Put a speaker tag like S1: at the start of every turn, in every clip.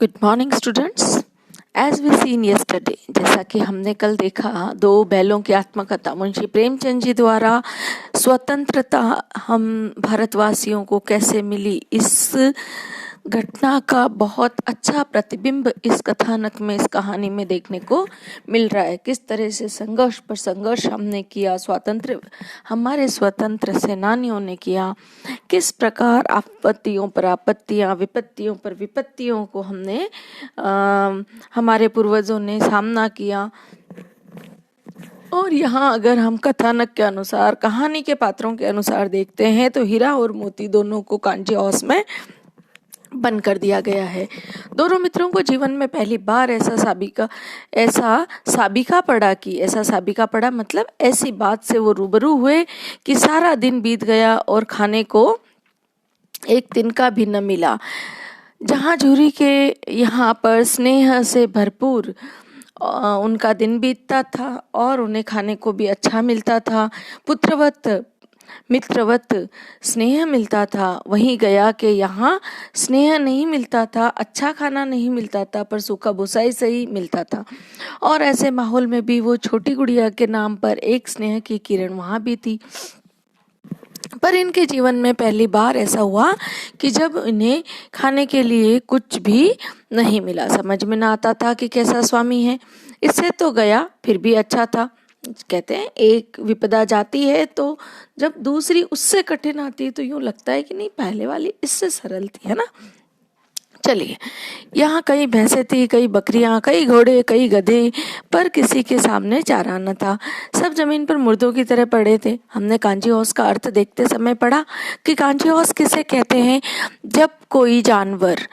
S1: Good morning students. As we seen yesterday, जैसा कि हमने कल देखा, दो बैलों की आत्मकथा मुंशी प्रेमचंद जी द्वारा स्वतंत्रता हम भारतवासियों को कैसे मिली, इस घटना का बहुत अच्छा प्रतिबिंब इस कथानक में, इस कहानी में देखने को मिल रहा है। किस तरह से संघर्ष पर संघर्ष हमने किया, हमारे स्वतंत्र सेनानियों ने किया, किस प्रकार आपत्तियों पर आपत्तियां, विपत्तियों पर विपत्तियों को हमने हमारे पूर्वजों ने सामना किया। और यहाँ अगर हम कथानक के अनुसार, कहानी के पात्रों के अनुसार देखते हैं तो हीरा और मोती दोनों को कांची हाउस में बंद कर दिया गया है। दोनों मित्रों को जीवन में पहली बार ऐसा साबिका पड़ा, मतलब ऐसी बात से वो रूबरू हुए कि सारा दिन बीत गया और खाने को एक दिन का भी न मिला। जहाँ झूरी के यहाँ पर स्नेह से भरपूर उनका दिन बीतता था और उन्हें खाने को भी अच्छा मिलता था, पुत्रवत मित्रवत स्नेह मिलता था। वहीं गया के यहाँ स्नेह नहीं मिलता था, अच्छा खाना नहीं मिलता था, पर सूखा भूसा ही सही मिलता था। और ऐसे माहौल में भी वो छोटी गुड़िया के नाम पर एक स्नेह की किरण वहाँ भी थी। पर इनके जीवन में पहली बार ऐसा हुआ कि जब इन्हें खाने के लिए कुछ भी नहीं मिला। समझ में ना आता था कि कैसा स्वामी है। इससे तो गया फिर भी अच्छा था। कहते हैं एक विपदा जाती है तो जब दूसरी उससे कठिन आती है तो यूं लगता है कि नहीं, पहले वाली इससे सरल थी, है ना। चलिए, यहाँ कई भैंसें थी, कई बकरियां, कई घोड़े, कई गधे, पर किसी के सामने चारा न था। सब जमीन पर मुर्दों की तरह पड़े थे। हमने कांची हौस का अर्थ देखते समय पढ़ा कि कांची हौस किसे कहते हैं। जब कोई जानवर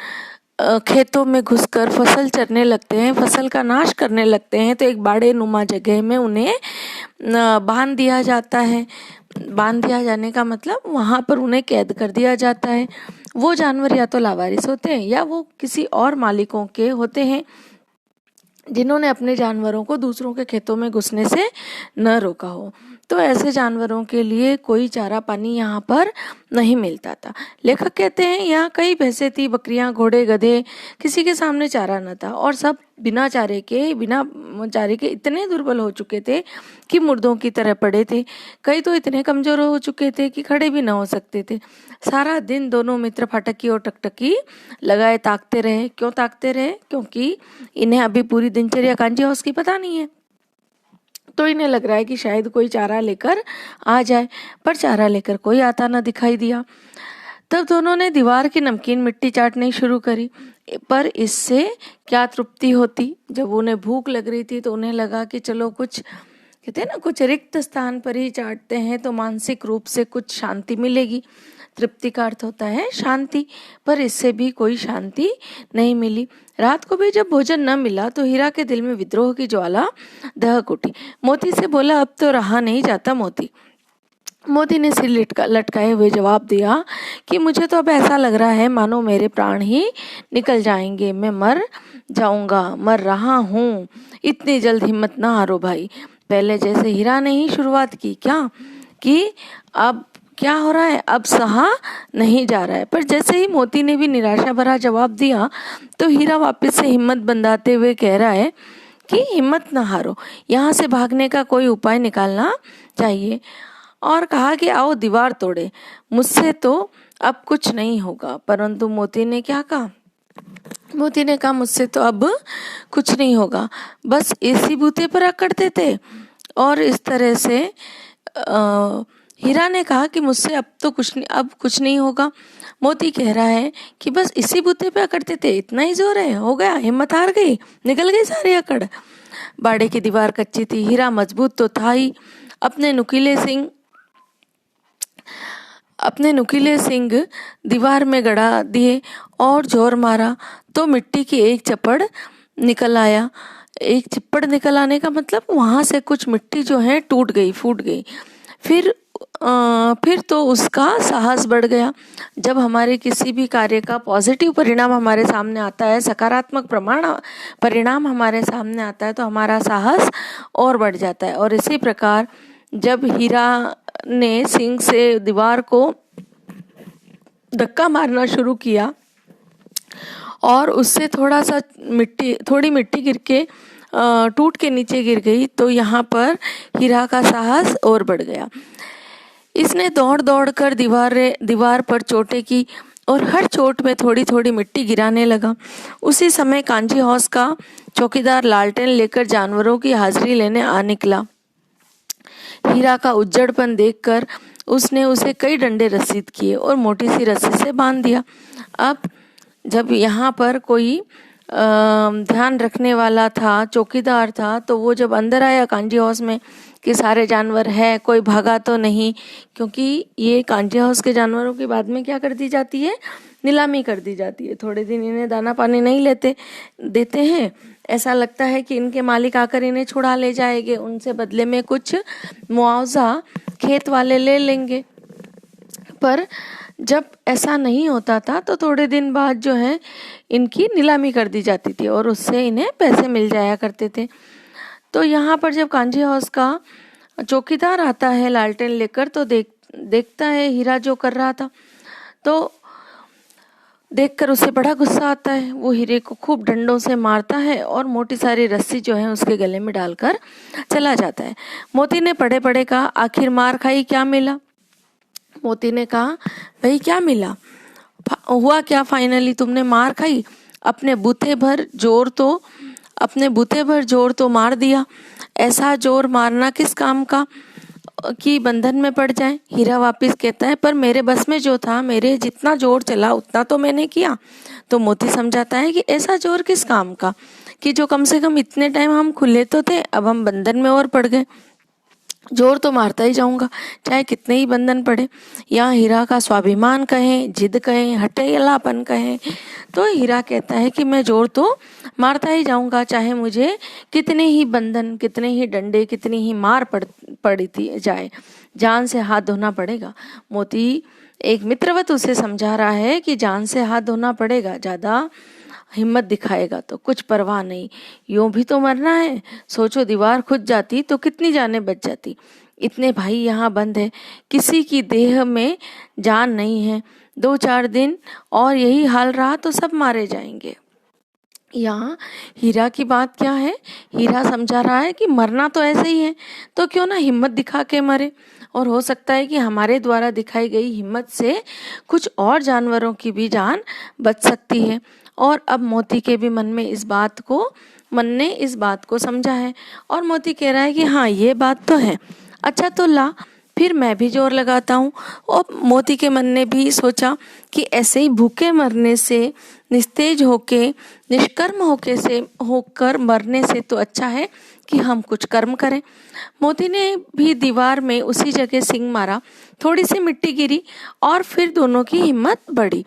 S1: खेतों में घुसकर फसल चरने लगते हैं, फसल का नाश करने लगते हैं, तो एक बाड़े नुमा जगह में उन्हें बांध दिया जाता है। बांध दिया जाने का मतलब वहां पर उन्हें कैद कर दिया जाता है। वो जानवर या तो लावारिस होते हैं या वो किसी और मालिकों के होते हैं जिन्होंने अपने जानवरों को दूसरों के खेतों में घुसने से न रोका हो। तो ऐसे जानवरों के लिए कोई चारा पानी यहाँ पर नहीं मिलता था। लेखक कहते हैं यहाँ कई भैंसें थी, बकरियां, घोड़े, गधे, किसी के सामने चारा न था और सब बिना चारे के इतने दुर्बल हो चुके थे कि मुर्दों की तरह पड़े थे। कई तो इतने कमजोर हो चुके थे कि खड़े भी न हो सकते थे। सारा दिन दोनों मित्र फाटक की ओर टकटकी लगाए ताकते रहे। क्यों ताकते रहे? क्योंकि इन्हें अभी पूरी दिनचर्या कांची हाउस की पता नहीं है, तो इन्हें लग रहा है कि शायद कोई चारा लेकर आ जाए, पर चारा लेकर कोई आता न दिखाई दिया। तब दोनों ने दीवार की नमकीन मिट्टी चाटनी शुरू करी, पर इससे क्या तृप्ति होती। जब उन्हें भूख लग रही थी तो उन्हें लगा कि चलो कुछ, कहते हैं ना, कुछ रिक्त स्थान पर ही चाटते हैं तो मानसिक रूप से कुछ शांति मिलेगी। तृप्ति का अर्थ होता है शांति, पर इससे भी कोई शांति नहीं मिली। रात को भी जब भोजन न मिला तो हीरा के दिल में विद्रोह की ज्वाला दहक उठी। मोती से बोला, अब तो रहा नहीं जाता मोती। मोती ने सिर लटकाए हुए जवाब दिया कि मुझे तो अब ऐसा लग रहा है मानो मेरे प्राण ही निकल जाएंगे, मैं मर जाऊंगा, मर रहा हूँ। इतनी जल्द हिम्मत ना हारो भाई। पहले जैसे हीरा ने ही शुरुआत की क्या कि अब क्या हो रहा है, अब सहा नहीं जा रहा है। पर जैसे ही मोती ने भी निराशा भरा जवाब दिया तो हीरा वापस से हिम्मत बंधाते हुए कह रहा है कि हिम्मत ना हारो, यहाँ से भागने का कोई उपाय निकालना चाहिए। और कहा कि आओ दीवार तोड़े, मुझसे तो अब कुछ नहीं होगा। परंतु मोती ने क्या कहा? मोती ने कहा, मुझसे तो अब कुछ नहीं होगा, बस इसी बूते पर अकड़ते थे। और इस तरह से हीरा ने कहा कि मुझसे अब कुछ नहीं होगा। मोती कह रहा है कि बस इसी बूते पे अकड़ते थे, इतना ही जोर है, हो गया, हिम्मत हार गई, निकल गई सारी अकड़। बाड़े की दीवार कच्ची थी, हीरा मजबूत तो था ही। अपने नुकीले सिंग दीवार में गड़ा दिए और जोर मारा तो मिट्टी की एक चप्पड़ निकल आया। एक चिप्पड़ निकल आने का मतलब वहां से कुछ मिट्टी जो है टूट गई, फूट गई। फिर तो उसका साहस बढ़ गया। जब हमारे किसी भी कार्य का पॉजिटिव परिणाम हमारे सामने आता है, सकारात्मक परिणाम हमारे सामने आता है, तो हमारा साहस और बढ़ जाता है। और इसी प्रकार जब हीरा ने सिंह से दीवार को धक्का मारना शुरू किया और उससे थोड़ी मिट्टी गिर के टूट के नीचे गिर गई। तो यहाँ पर हीरा का साहस और बढ़ गया। इसने दौड़ दौड़ कर दीवार पर चोटें की और हर चोट में थोड़ी थोड़ी मिट्टी गिराने लगा। उसी समय कांची हाउस का चौकीदार लालटेन लेकर जानवरों की हाजिरी लेने आ निकला। हीरा का उज्जड़पन देखकर उसने उसे कई डंडे रसीद किए और मोटी सी रस्सी से बांध दिया। अब जब यहाँ पर कोई ध्यान रखने वाला था, चौकीदार था, तो वो जब अंदर आया कांजी हाउस में कि सारे जानवर है, कोई भागा तो नहीं, क्योंकि ये कांजी हाउस के जानवरों की बाद में क्या कर दी जाती है, नीलामी कर दी जाती है। थोड़े दिन इन्हें दाना पानी नहीं देते हैं, ऐसा लगता है कि इनके मालिक आकर इन्हें छुड़ा ले जाएंगे, उनसे बदले में कुछ मुआवजा खेत वाले ले लेंगे। पर जब ऐसा नहीं होता था तो थोड़े दिन बाद जो है इनकी नीलामी कर दी जाती थी और उससे इन्हें पैसे मिल जाया करते थे। तो यहाँ पर जब कांजी हाउस का चौकीदार आता है लालटेन लेकर, तो देखता है हीरा जो कर रहा था, तो देखकर उसे बड़ा गुस्सा आता है। वो हीरे को खूब डंडों से मारता है और मोटी सारी रस्सी जो है उसके गले में डालकर चला जाता है। मोती ने पड़े पड़े कहा, आखिर मार खाई, क्या मिला? मोती ने कहा, भाई क्या मिला, हुआ क्या? फाइनली तुमने मार खाई, अपने बूथे भर जोर तो मार दिया। ऐसा जोर मारना किस काम का कि बंधन में पड़ जाए। हीरा वापिस कहता है, पर मेरे बस में जो था, मेरे जितना जोर चला उतना तो मैंने किया। तो मोती समझाता है कि ऐसा जोर किस काम का कि जो कम से कम इतने टाइम हम खुले तो थे, अब हम बंधन में और पड़ गए। जोर तो मारता ही जाऊंगा, चाहे कितने ही बंधन पड़े। या हीरा का स्वाभिमान कहें, जिद कहें, हठेलापन कहें, तो हीरा कहता है कि मैं जोर तो मारता ही जाऊंगा, चाहे मुझे कितने ही बंधन, कितने ही डंडे, कितनी ही मार पड़ी थी जाए, जान से हाथ धोना पड़ेगा। मोती एक मित्रवत उसे समझा रहा है कि जान से हाथ धोना पड़ेगा, ज्यादा हिम्मत दिखाएगा तो कुछ परवाह नहीं, यूं भी तो मरना है। सोचो दीवार खुद जाती तो कितनी जानें बच जाती। इतने भाई यहाँ बंद है, किसी की देह में जान नहीं है। 2-4 दिन और यही हाल रहा तो सब मारे जाएंगे। यहाँ हीरा की बात क्या है, हीरा समझा रहा है कि मरना तो ऐसे ही है, तो क्यों ना हिम्मत दिखा के मरे, और हो सकता है कि हमारे द्वारा दिखाई गई हिम्मत से कुछ और जानवरों की भी जान बच सकती है। और अब मोती के भी मन ने इस बात को समझा है और मोती कह रहा है कि हाँ ये बात तो है, अच्छा तो ला फिर मैं भी जोर लगाता हूँ। और मोती के मन ने भी सोचा कि ऐसे ही भूखे मरने से, निस्तेज होके, निष्कर्म होकर मरने से तो अच्छा है कि हम कुछ कर्म करें। मोती ने भी दीवार में उसी जगह सींग मारा, थोड़ी सी मिट्टी गिरी और फिर दोनों की हिम्मत बढ़ी।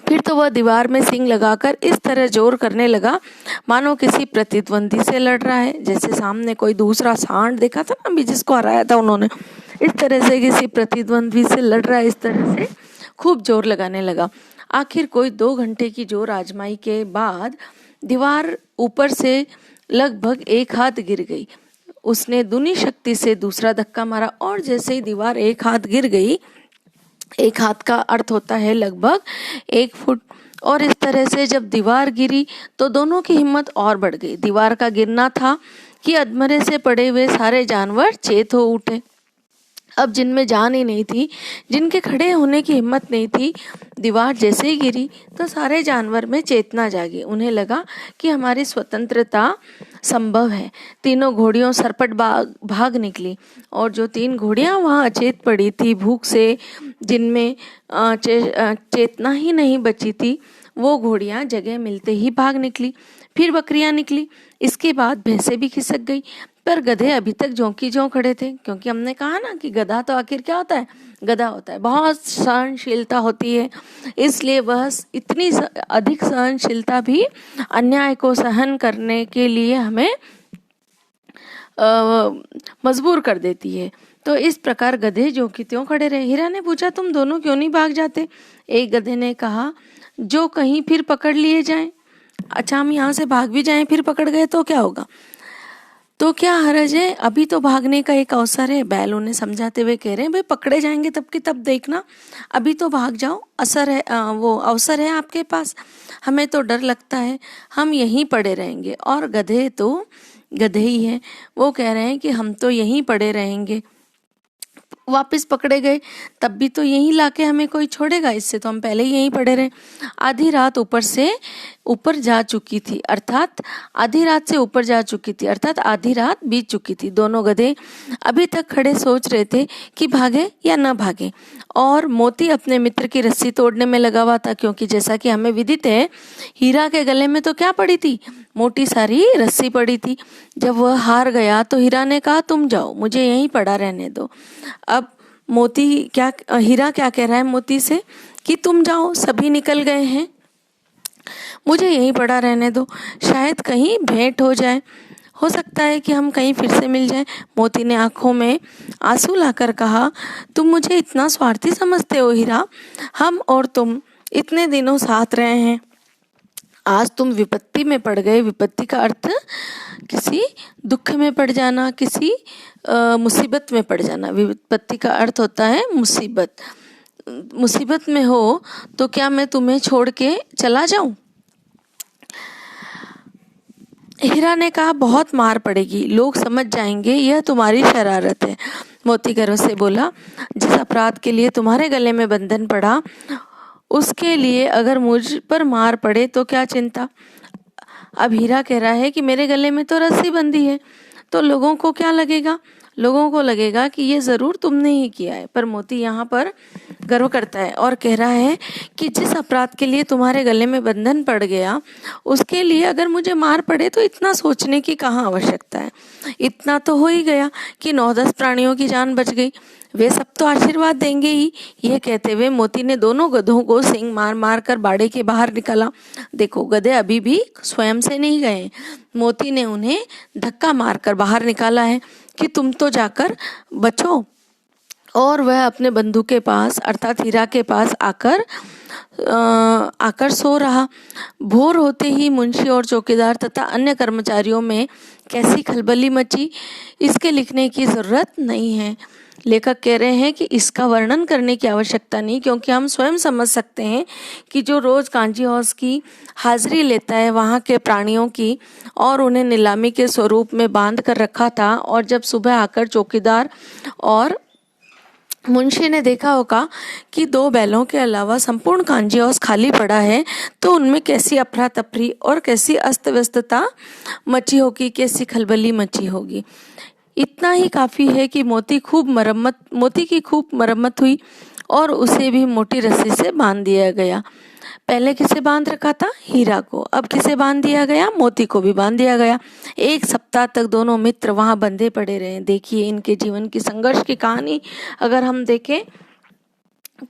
S1: फिर तो वह दीवार में सींग लगाकर इस तरह जोर करने लगा मानो किसी प्रतिद्वंदी से लड़ रहा है। जैसे सामने कोई दूसरा सांड देखा था ना अभी, जिसको हराया था उन्होंने, इस तरह से किसी प्रतिद्वंदी से लड़ रहा है, इस तरह से खूब जोर लगाने लगा। आखिर कोई 2 घंटे की जोर आजमाई के बाद दीवार ऊपर से लगभग 1 हाथ गिर गई। उसने दूनी शक्ति से दूसरा धक्का मारा और जैसे ही दीवार 1 हाथ गिर गई, 1 हाथ का अर्थ होता है लगभग 1 फुट, और इस तरह से जब दीवार गिरी तो दोनों की हिम्मत और बढ़ गई। दीवार का गिरना था कि अधमरे से पड़े हुए सारे जानवर चेत हो उठे। अब जिनमें जान ही नहीं थी, जिनके खड़े होने की हिम्मत नहीं थी, दीवार जैसे ही गिरी तो सारे जानवर में चेतना जागी। उन्हें लगा कि हमारी स्वतंत्रता संभव है। तीनों घोड़ियों सरपट भाग निकली और जो 3 घोड़ियां वहां अचेत पड़ी थी भूख से, जिनमें चेतना ही नहीं बची थी, वो घोड़ियां जगह मिलते ही भाग निकली। फिर बकरियां निकली, इसके बाद भैंसें भी खिसक गई, पर गधे अभी तक ज्यों की ज्यों खड़े थे, क्योंकि हमने कहा ना कि गधा तो आखिर क्या होता है, गधा होता है, बहुत सहनशीलता होती है, इसलिए वह इतनी अधिक सहनशीलता भी अन्याय को सहन करने के लिए हमें मजबूर कर देती है। तो इस प्रकार गधे ज्यों की त्यों खड़े रहे। हीरा ने पूछा, तुम दोनों क्यों नहीं भाग जाते? एक गधे ने कहा, जो कहीं फिर पकड़ लिए जाएं। अच्छा, हम यहाँ से भाग भी जाएं फिर पकड़ गए तो क्या होगा? तो क्या हर्ज है, अभी तो भागने का एक अवसर है। बैल उन्हें समझाते हुए कह रहे हैं, भाई पकड़े जाएंगे तब की तब देखना, अभी तो भाग जाओ, असर है वो अवसर है आपके पास, हमें तो डर लगता है, हम यहीं पड़े रहेंगे। और गधे तो गधे ही हैं, वो कह रहे हैं कि हम तो यहीं पड़े रहेंगे। वापस पकड़े गए तब भी तो यहीं लाके हमें कोई छोड़ेगा, इससे तो हम पहले ही यहीं पड़े रहे। आधी रात ऊपर जा चुकी थी, अर्थात आधी रात से ऊपर जा चुकी थी, अर्थात आधी रात बीत चुकी थी। दोनों गधे अभी तक खड़े सोच रहे थे कि भागे या न भागे। और मोती अपने मित्र की रस्सी तोड़ने में लगा हुआ था, क्योंकि जैसा कि हमें विदित है, हीरा के गले में तो क्या पड़ी थी, मोटी सारी रस्सी पड़ी थी। जब वह हार गया तो हीरा ने कहा, तुम जाओ, मुझे यहीं पड़ा रहने दो। अब हीरा क्या कह रहा है मोती से कि तुम जाओ, सभी निकल गए हैं, मुझे यहीं पड़ा रहने दो, शायद कहीं भेंट हो जाए, हो सकता है कि हम कहीं फिर से मिल जाएं। मोती ने आंखों में आंसू लाकर कहा, तुम मुझे इतना स्वार्थी समझते हो हीरा, हम और तुम इतने दिनों साथ रहे हैं, आज तुम विपत्ति में पड़ गए। विपत्ति का अर्थ किसी दुख में पड़ जाना, किसी मुसीबत में पड़ जाना। विपत्ति का अर्थ होता है मुसीबत। मुसीबत में हो तो क्या मैं तुम्हें छोड़ के चला जाऊं? हीरा ने कहा, बहुत मार पड़ेगी, लोग समझ जाएंगे यह तुम्हारी शरारत है। मोती गर्व से बोला, जिस अपराध के लिए तुम्हारे गले में बंधन पड़ा, उसके लिए अगर मुझ पर मार पड़े तो क्या चिंता। अब हीरा कह रहा है कि मेरे गले में तो रस्सी बंधी है, तो लोगों को क्या लगेगा, लोगों को लगेगा कि ये जरूर तुमने ही किया है। पर मोती यहाँ पर गर्व करता है और कह रहा है कि जिस अपराध के लिए तुम्हारे गले में बंधन पड़ गया, उसके लिए अगर मुझे मार पड़े तो इतना सोचने की कहाँ आवश्यकता है। इतना तो हो ही गया कि 9-10 प्राणियों की जान बच गई, वे सब तो आशीर्वाद देंगे ही। यह कहते हुए मोती ने दोनों गधों को सींग मार मार कर बाड़े के बाहर निकाला। देखो, गधे अभी भी स्वयं से नहीं गए, मोती ने उन्हें धक्का मारकर बाहर निकाला है कि तुम तो जाकर बचो। और वह अपने बंधु के पास अर्थात हीरा के पास आकर सो रहा। भोर होते ही मुंशी और चौकीदार तथा अन्य कर्मचारियों में कैसी खलबली मची, इसके लिखने की जरूरत नहीं है। लेखक कह रहे हैं कि इसका वर्णन करने की आवश्यकता नहीं, क्योंकि हम स्वयं समझ सकते हैं कि जो रोज कांजी हाउस की हाजिरी लेता है वहाँ के प्राणियों की, और उन्हें नीलामी के स्वरूप में बांध कर रखा था, और जब सुबह आकर चौकीदार और मुंशी ने देखा होगा कि 2 बैलों के अलावा संपूर्ण कांजी हाउस खाली पड़ा है, तो उनमें कैसी अफरा तफरी और कैसी अस्त व्यस्तता मची होगी, कैसी खलबली मची होगी। इतना ही काफी है कि मोती की खूब मरम्मत हुई और उसे भी मोटी रस्सी से बांध दिया गया। पहले किसे बांध रखा था? हीरा को। अब किसे बांध दिया गया? मोती को भी बांध दिया गया। 1 सप्ताह तक दोनों मित्र वहां बंधे पड़े रहे। देखिए, इनके जीवन की संघर्ष की कहानी अगर हम देखें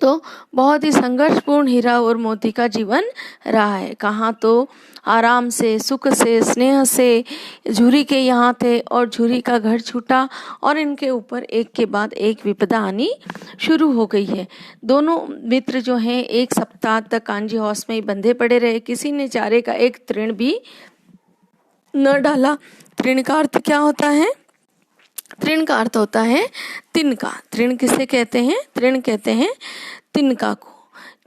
S1: तो बहुत ही संघर्षपूर्ण हीरा और मोती का जीवन रहा है। कहाँ तो आराम से, सुख से, स्नेह से झूरी के यहाँ थे और झूरी का घर छूटा और इनके ऊपर एक के बाद एक विपदा आनी शुरू हो गई है। दोनों मित्र जो हैं 1 सप्ताह तक कांजी हाउस में ही बंधे पड़े रहे। किसी ने चारे का एक तृण भी न डाला। तृण का अर्थ क्या होता है? तृण का अर्थ होता है तिनका। तृण किसे कहते हैं? तृण कहते हैं तिनका को।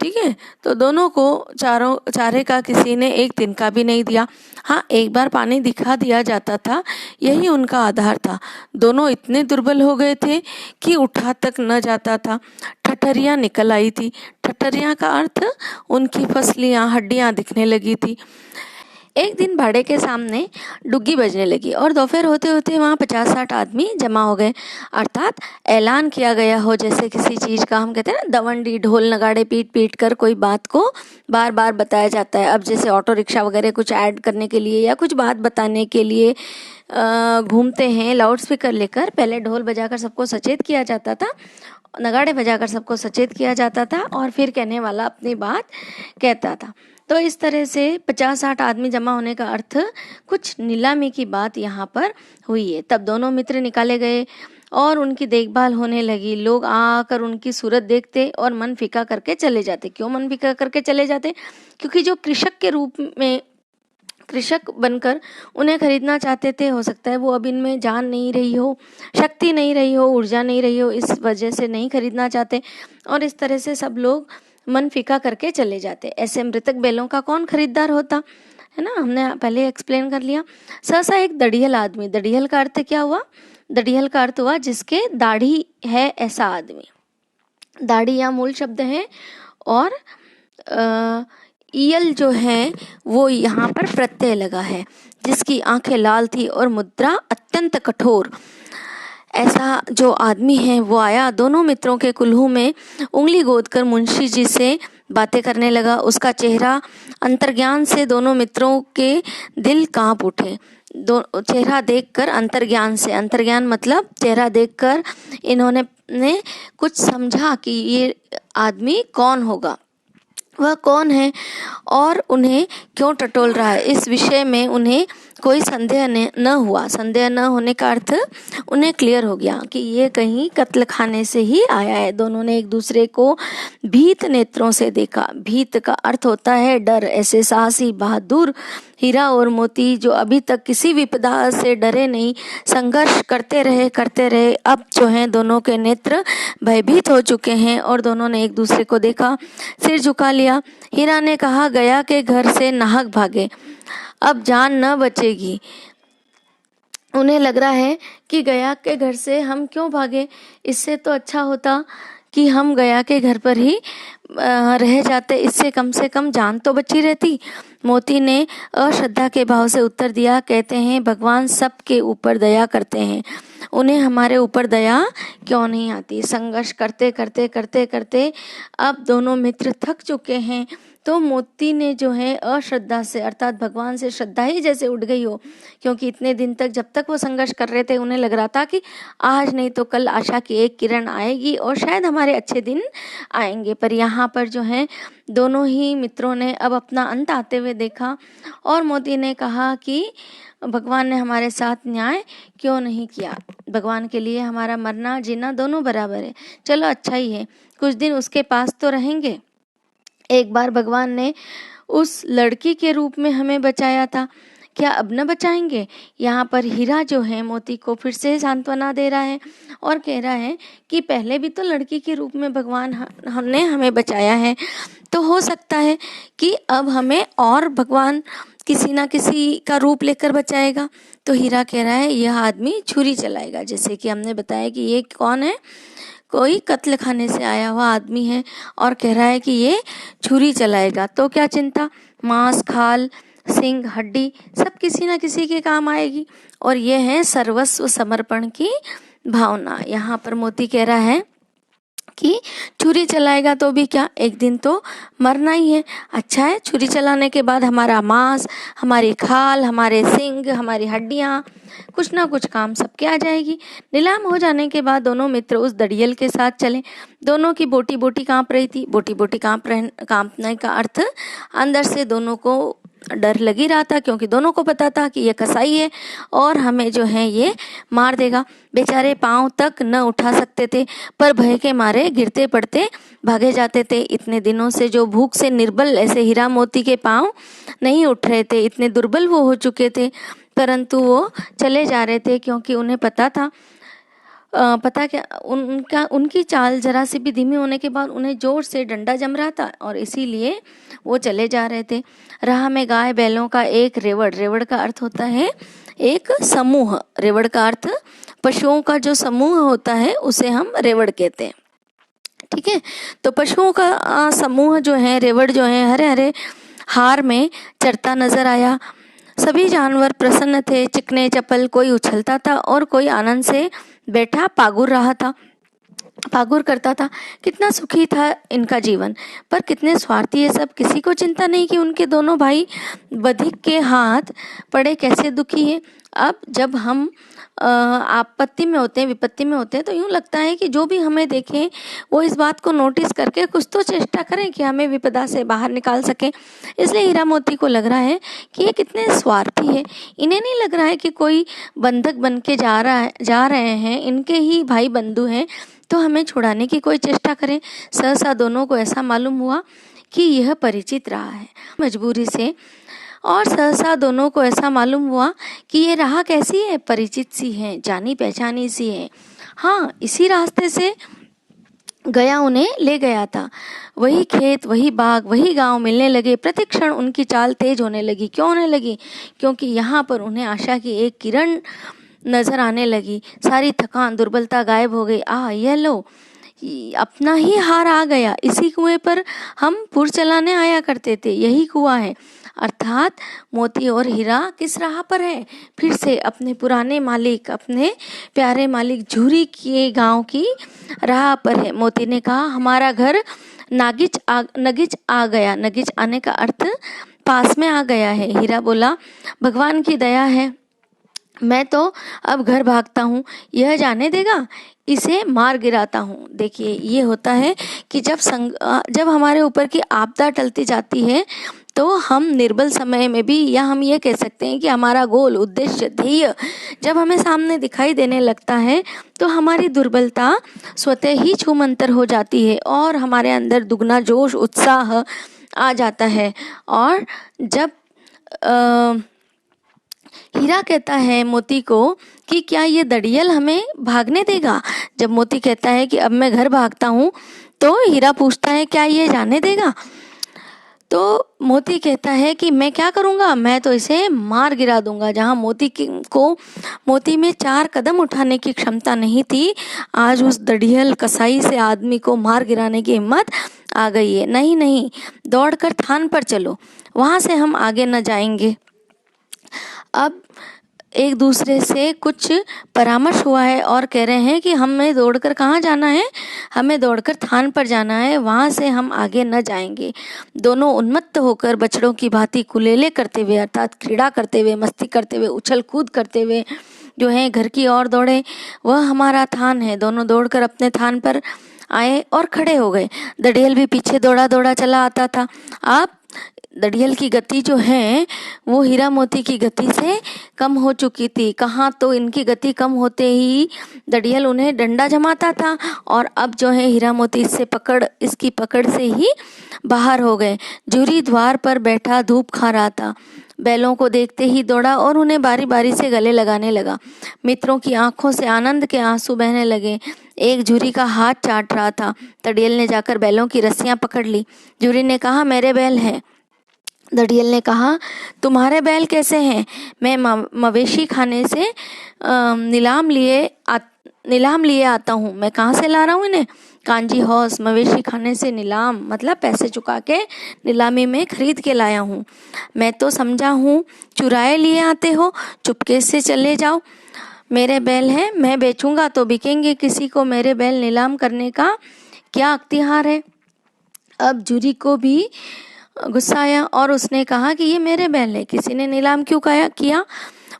S1: ठीक है, तो दोनों को चारे का किसी ने एक तिनका भी नहीं दिया। हाँ, एक बार पानी दिखा दिया जाता था, यही उनका आधार था। दोनों इतने दुर्बल हो गए थे कि उठा तक न जाता था। ठठरियाँ निकल आई थी। ठठरियाँ का अर्थ उनकी फसलियाँ, हड्डियाँ दिखने लगी थी। एक दिन भाड़े के सामने डुग्गी बजने लगी और दोपहर होते होते वहाँ 50-60 आदमी जमा हो गए। अर्थात ऐलान किया गया हो, जैसे किसी चीज़ का हम कहते हैं ना, दवंडी, ढोल नगाड़े पीट पीट कर कोई बात को बार बार बताया जाता है। अब जैसे ऑटो रिक्शा वगैरह कुछ ऐड करने के लिए या कुछ बात बताने के लिए घूमते हैं लाउड स्पीकर लेकर, पहले ढोल बजाकर सबको सचेत किया जाता था, नगाड़े बजाकर सबको सचेत किया जाता था और फिर कहने वाला अपनी बात कहता था। तो इस तरह से 50-60 आदमी जमा होने का अर्थ कुछ नीलामी की बात यहाँ पर हुई है। तब दोनों मित्र निकाले गए और उनकी देखभाल होने लगी। लोग आकर उनकी सूरत देखते और मन फीका करके चले जाते। क्यों मन फीका करके चले जाते? क्योंकि जो कृषक के रूप में कृषक बनकर उन्हें खरीदना चाहते थे। हो सकता है वो अब इनमें जान नहीं रही हो, शक्ति नहीं रही हो, ऊर्जा नहीं रही हो, इस वजह से नहीं खरीदना चाहते और इस तरह से सब लोग मन फीका करके चले जाते। ऐसे मृतक बैलों का कौन खरीदार होता है ना, हमने पहले एक्सप्लेन कर लिया। सहसा एक दड़ियल आदमी, दड़ियल का अर्थ क्या हुआ? दड़ियल का अर्थ हुआ जिसके दाढ़ी है ऐसा आदमी। दाढ़ी यहाँ मूल शब्द है और ईयल जो है वो यहाँ पर प्रत्यय लगा है। जिसकी आंखें लाल थी और मुद्रा अत्यंत कठोर, ऐसा जो आदमी है वो आया, दोनों मित्रों के कुल्हू में उंगली गोदकर मुंशी जी से बातें करने लगा। उसका चेहरा अंतर्ज्ञान से दोनों मित्रों के दिल कांप उठे। चेहरा देखकर अंतर्ज्ञान से, अंतर्ज्ञान मतलब चेहरा देखकर इन्होंने कुछ समझा कि ये आदमी कौन होगा, वह कौन है और उन्हें क्यों टटोल रहा है। इस विषय में उन्हें कोई संदेह न हुआ। संदेह न होने का अर्थ उन्हें क्लियर हो गया कि ये कहीं कत्ल खाने से ही आया है। दोनों ने एक दूसरे को भीत नेत्रों से देखा। भीत का अर्थ होता है डर। ऐसे साहसी बहादुर हीरा और मोती जो अभी तक किसी विपदा से डरे नहीं, संघर्ष करते रहे, अब जो है दोनों के नेत्र भयभीत हो चुके हैं और दोनों ने एक दूसरे को देखा, सिर झुका लिया। हीरा ने कहा, गया के घर से नाहक भागे, अब जान न बचेगी। उन्हें लग रहा है कि गया के घर से हम क्यों भागे, इससे तो अच्छा होता कि हम गया के घर पर ही रह जाते, इससे कम से कम जान तो बची रहती। मोती ने अश्रद्धा के भाव से उत्तर दिया, कहते हैं भगवान सबके ऊपर दया करते हैं, उन्हें हमारे ऊपर दया क्यों नहीं आती। संघर्ष करते करते अब दोनों मित्र थक चुके हैं। तो मोती ने जो है अश्रद्धा से अर्थात भगवान से श्रद्धा ही जैसे उठ गई हो, क्योंकि इतने दिन तक जब तक वो संघर्ष कर रहे थे उन्हें लग रहा था कि आज नहीं तो कल आशा की एक किरण आएगी और शायद हमारे अच्छे दिन आएंगे। पर यहाँ पर जो है दोनों ही मित्रों ने अब अपना अंत आते हुए देखा और मोती ने कहा कि भगवान ने हमारे साथ न्याय क्यों नहीं किया। भगवान के लिए हमारा मरना जीना दोनों बराबर है। चलो अच्छा ही है, कुछ दिन उसके पास तो रहेंगे। एक बार भगवान ने उस लड़की के रूप में हमें बचाया था, क्या अब न बचाएंगे। यहाँ पर हीरा जो है मोती को फिर से सांत्वना दे रहा है और कह रहा है कि पहले भी तो लड़की के रूप में भगवान हमने हमें बचाया है, तो हो सकता है कि अब हमें और भगवान किसी ना किसी का रूप लेकर बचाएगा। तो हीरा कह रहा है यह आदमी छुरी चलाएगा। जैसे कि हमने बताया कि ये कौन है, कोई कत्ल खाने से आया हुआ आदमी है और कह रहा है कि ये छुरी चलाएगा। तो क्या चिंता, मांस, खाल, सिंग, हड्डी सब किसी ना किसी के काम आएगी और ये है सर्वस्व समर्पण की भावना। यहाँ पर मोती कह रहा है कि छुरी चलाएगा तो भी क्या, एक दिन तो मरना ही है। अच्छा है, छुरी चलाने के बाद हमारा मांस, हमारी खाल, हमारे सिंग, हमारी हड्डियाँ, कुछ ना कुछ काम सबके आ जाएगी। नीलाम हो जाने के बाद दोनों मित्र उस दड़ियल के साथ चले। दोनों की बोटी बोटी कांप रही थी। बोटी बोटी कांपने का अर्थ अंदर से दोनों को डर लग ही रहा था, क्योंकि दोनों को पता था कि ये कसाई है और हमें जो है ये मार देगा। बेचारे पांव तक न उठा सकते थे, पर भय के मारे गिरते पड़ते भागे जाते थे। इतने दिनों से जो भूख से निर्बल, ऐसे हीरा मोती के पांव नहीं उठ रहे थे, इतने दुर्बल वो हो चुके थे, परंतु वो चले जा रहे थे क्योंकि उन्हें पता था पता क्या उनकी चाल जरा सी भी धीमी होने के बाद उन्हें जोर से डंडा जम रहा था और इसीलिए वो चले जा रहे थे। राह में गाय बैलों का एक रेवड़, रेवड़ का अर्थ होता है एक समूह, रेवड़ का अर्थ पशुओं का जो समूह होता है उसे हम रेवड़ कहते हैं। ठीक है, तो पशुओं का समूह जो है, रेवड़ जो है, हरे हरे हार में चरता नजर आया। सभी जानवर प्रसन्न थे, चिकने चपल, कोई उछलता था और कोई आनंद से बैठा पागुर रहा था, पागुर करता था। कितना सुखी था इनका जीवन, पर कितने स्वार्थी है सब। किसी को चिंता नहीं कि उनके दोनों भाई बधिक के हाथ पड़े कैसे दुखी है। अब जब हम आपत्ति में होते हैं, विपत्ति में होते हैं, तो यूँ लगता है कि जो भी हमें देखें वो इस बात को नोटिस करके कुछ तो चेष्टा करें कि हमें विपदा से बाहर निकाल सकें। इसलिए हीरा मोती को लग रहा है कि ये कितने स्वार्थी है। इन्हें नहीं लग रहा है कि कोई बंधक बन के जा रहे हैं, इनके ही भाई बंधु हैं, तो हमें छुड़ाने की कोई चेष्टा करें। सहसा दोनों को ऐसा मालूम हुआ कि यह परिचित रहा है। मजबूरी से और सहसा दोनों को ऐसा मालूम हुआ कि ये राह कैसी है, परिचित सी है, जानी पहचानी सी है। हाँ, इसी रास्ते से गया उन्हें ले गया था। वही खेत, वही बाग, वही गांव मिलने लगे। प्रतिक्षण उनकी चाल तेज होने लगी। क्यों होने लगी? क्योंकि यहाँ पर उन्हें आशा की एक किरण नजर आने लगी। सारी थकान, दुर्बलता गायब हो गई। ये लो, अपना ही हार आ गया। इसी कुएं पर हम पुर चलाने आया करते थे, यही कुआं है। अर्थात मोती और हीरा किस राह पर है? फिर से अपने पुराने मालिक, अपने प्यारे मालिक झूरी के गांव की राह पर है। मोती ने कहा, हमारा घर नगीच आ गया। नगीच आने का अर्थ पास में आ गया है। हीरा बोला, भगवान की दया है, मैं तो अब घर भागता हूँ। यह जाने देगा, इसे मार गिराता हूँ। देखिए, ये होता है कि जब हमारे ऊपर की आपदा टलती जाती है तो हम निर्बल समय में भी, या हम ये कह सकते हैं कि हमारा गोल, उद्देश्य, ध्येय जब हमें सामने दिखाई देने लगता है तो हमारी दुर्बलता स्वतः ही छूमंतर हो जाती है और हमारे अंदर दुगना जोश, उत्साह आ जाता है। और जब हीरा कहता है मोती को कि क्या ये दड़ियल हमें भागने देगा? जब मोती कहता है कि अब मैं घर भागता हूँ, तो हीरा पूछता है, क्या ये जाने देगा? तो मोती कहता है कि मैं क्या करूँगा, मैं तो इसे मार गिरा दूंगा। जहाँ मोती में 4 कदम उठाने की क्षमता नहीं थी, आज उस दड़ियल कसाई से आदमी को मार गिराने की हिम्मत आ गई है। नहीं नहीं, दौड़कर थान पर चलो, वहाँ से हम आगे न जाएंगे। अब एक दूसरे से कुछ परामर्श हुआ है और कह रहे हैं कि हमें दौड़कर कहाँ जाना है? हमें दौड़कर थान पर जाना है, वहाँ से हम आगे न जाएंगे। दोनों उन्मत्त होकर बछड़ों की भांति कुलेले करते हुए, अर्थात क्रीड़ा करते हुए, मस्ती करते हुए, उछल कूद करते हुए जो है घर की ओर दौड़े। वह हमारा थान है। दोनों दौड़कर अपने थान पर आए और खड़े हो गए। दड़ियल भी पीछे दौड़ा दौड़ा चला आता था। आप दड़ियल की गति जो है वो हीरा मोती की गति से कम हो चुकी थी। कहाँ तो इनकी गति कम होते ही दड़ियल उन्हें डंडा जमाता था और अब जो है हीरा मोती इसकी पकड़ से ही बाहर हो गए। जूरी द्वार पर बैठा धूप खा रहा था। बैलों को देखते ही दौड़ा और उन्हें बारी बारी से गले लगाने लगा। मित्रों की आंखों से आनंद के आंसू बहने लगे। एक जूरी का हाथ चाट रहा था। दड़ियल ने जाकर बैलों की रस्सियां पकड़ ली। जूरी ने कहा, मेरे बैल हैं। दड़ियल ने कहा, तुम्हारे बैल कैसे हैं? मैं मवेशी खाने से नीलाम लिए आता हूँ। मैं कहाँ से ला रहा हूँ इन्हें? कांजी हौस, मवेशी खाने से नीलाम मतलब पैसे चुका के नीलामी में खरीद के लाया हूँ। मैं तो समझा हूँ चुराए लिए आते हो, चुपके से चले जाओ। मेरे बैल हैं, मैं बेचूंगा तो बिकेंगे। किसी को मेरे बैल नीलाम करने का क्या अख्तियार है? अब जूरी को भी गुस्सा आया और उसने कहा कि ये मेरे बैल है, किसी ने नीलाम क्यों किया?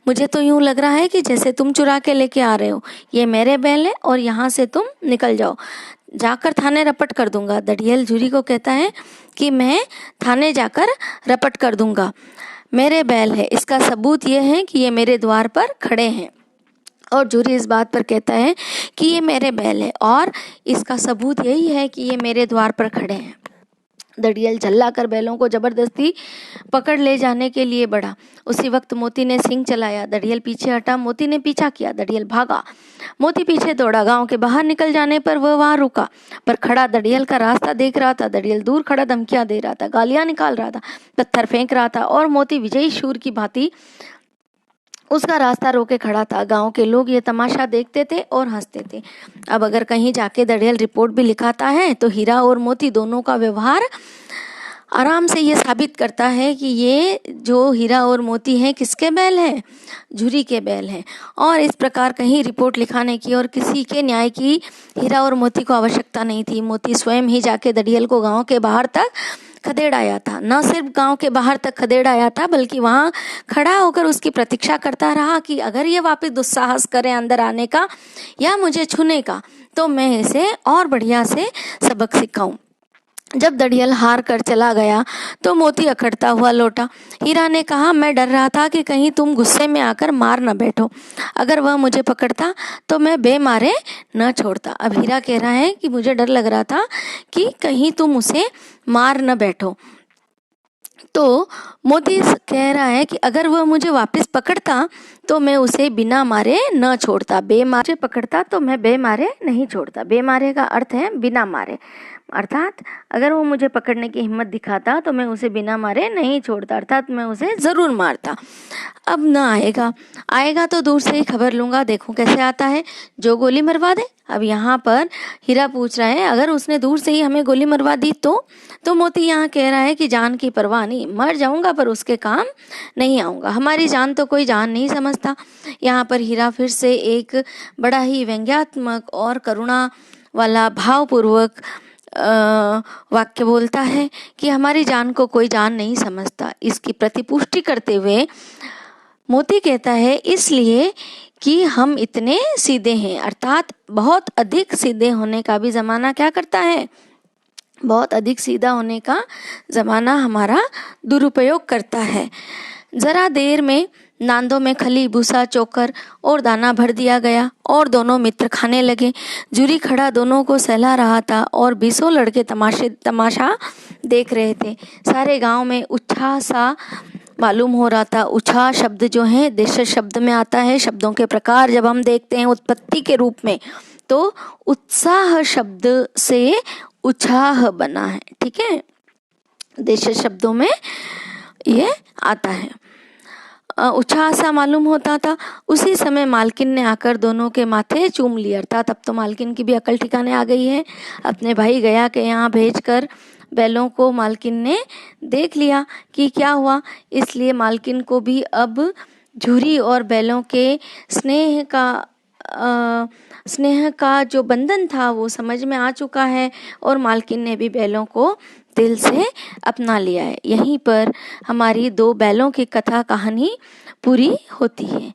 S1: मुझे तो यूं लग रहा है कि जैसे तुम चुरा के लेके आ रहे हो। ये मेरे बैल है और यहाँ से तुम निकल जाओ, जाकर थाने रपट कर दूंगा। दड़ियल जूरी को कहता है कि मैं थाने जाकर रपट कर दूंगा। मेरे बैल है, इसका सबूत ये है कि ये मेरे द्वार पर खड़े हैं। और जूरी इस बात पर कहता है कि ये मेरे बैल है और इसका सबूत यही है कि ये मेरे द्वार पर खड़े हैं। दड़ियल झल्ला कर बैलों को जबरदस्ती पकड़ ले जाने के लिए बढ़ा। उसी वक्त मोती ने सींग चलाया। दड़ियल पीछे हटा। मोती ने पीछा किया। दड़ियल भागा। मोती पीछे दौड़ा। गांव के बाहर निकल जाने पर वह वहां रुका, पर खड़ा दड़ियल का रास्ता देख रहा था। दड़ियल दूर खड़ा धमकियां दे रहा था, गालियां निकाल रहा था, पत्थर फेंक रहा था और मोती विजयी शूर की भांति उसका रास्ता रोके खड़ा था। गांव के लोग ये तमाशा देखते थे और हंसते थे। अब अगर कहीं जाके दड़ियल रिपोर्ट भी लिखाता है तो हीरा और मोती दोनों का व्यवहार आराम से ये साबित करता है कि ये जो हीरा और मोती हैं किसके बैल हैं? जूरी के बैल हैं। और इस प्रकार कहीं रिपोर्ट लिखाने की और किसी के न्याय की हीरा और मोती को आवश्यकता नहीं थी। मोती स्वयं ही जाके दड़ियल को गांव के बाहर तक खदेड़ आया था। न सिर्फ गांव के बाहर तक खदेड़ आया था बल्कि वहां खड़ा होकर उसकी प्रतीक्षा करता रहा कि अगर ये वापस दुस्साहस करे अंदर आने का या मुझे छूने का तो मैं इसे और बढ़िया से सबक सिखाऊं। जब दड़ियल हार कर चला गया तो मोती अखड़ता हुआ लौटा। हीरा ने कहा, मैं डर रहा था कि कहीं तुम गुस्से में आकर मार न बैठो। अगर वह मुझे पकड़ता तो मैं बेमारे न छोड़ता। अब हीरा कह रहा है कि मुझे डर लग रहा था कि कहीं तुम उसे मार न बैठो। तो मोती कह रहा है कि अगर वह मुझे वापस पकड़ता तो मैं उसे बिना मारे न छोड़ता, बेमारे पकड़ता तो मैं बेमारे नहीं छोड़ता। बेमारे का अर्थ है बिना मारे, अर्थात अगर वो मुझे पकड़ने की हिम्मत दिखाता तो मैं उसे बिना मारे नहीं छोड़ता, अर्थात मैं उसे ज़रूर मारता। अब न आएगा तो दूर से ही खबर लूँगा, देखूँ कैसे आता है, जो गोली मरवा दे। अब यहाँ पर हीरा पूछ रहा है अगर उसने दूर से ही हमें गोली मरवा दी तो मोती यहाँ कह रहा है कि जान की परवाह नहीं, मर जाऊँगा पर उसके काम नहीं आऊँगा, हमारी जान तो कोई जान नहीं समझता। यहाँ पर हीरा फिर से एक बड़ा ही व्यंग्यात्मक और करुणा वाला भावपूर्वक वाक्य बोलता है कि हमारी जान को कोई जान नहीं समझता। इसकी प्रतिपुष्टि करते हुए मोती कहता है इसलिए कि हम इतने सीधे हैं, अर्थात बहुत अधिक सीधे होने का भी ज़माना क्या करता है, बहुत अधिक सीधा होने का ज़माना हमारा दुरुपयोग करता है। ज़रा देर में नांदों में खली, भूसा, चोकर और दाना भर दिया गया और दोनों मित्र खाने लगे। जूरी खड़ा दोनों को सहला रहा था और 20 लड़के तमाशा देख रहे थे। सारे गांव में उत्साह सा मालूम हो रहा था। उत्साह शब्द जो है देश शब्द में आता है। शब्दों के प्रकार जब हम देखते हैं उत्पत्ति के रूप में तो उत्साह शब्द से उत्साह बना है, ठीक है, देश शब्दों में ये आता है। उत्साह सा मालूम होता था। उसी समय मालकिन ने आकर दोनों के माथे चूम लिया, अर्थात अब तो मालकिन की भी अकल ठिकाने आ गई है। अपने भाई गया के यहाँ भेजकर बैलों को मालकिन ने देख लिया कि क्या हुआ, इसलिए मालकिन को भी अब झूरी और बैलों के स्नेह का जो बंधन था वो समझ में आ चुका है और मालकिन ने भी बैलों को दिल से अपना लिया है। यहीं पर हमारी 2 बैलों की कथा कहानी पूरी होती है।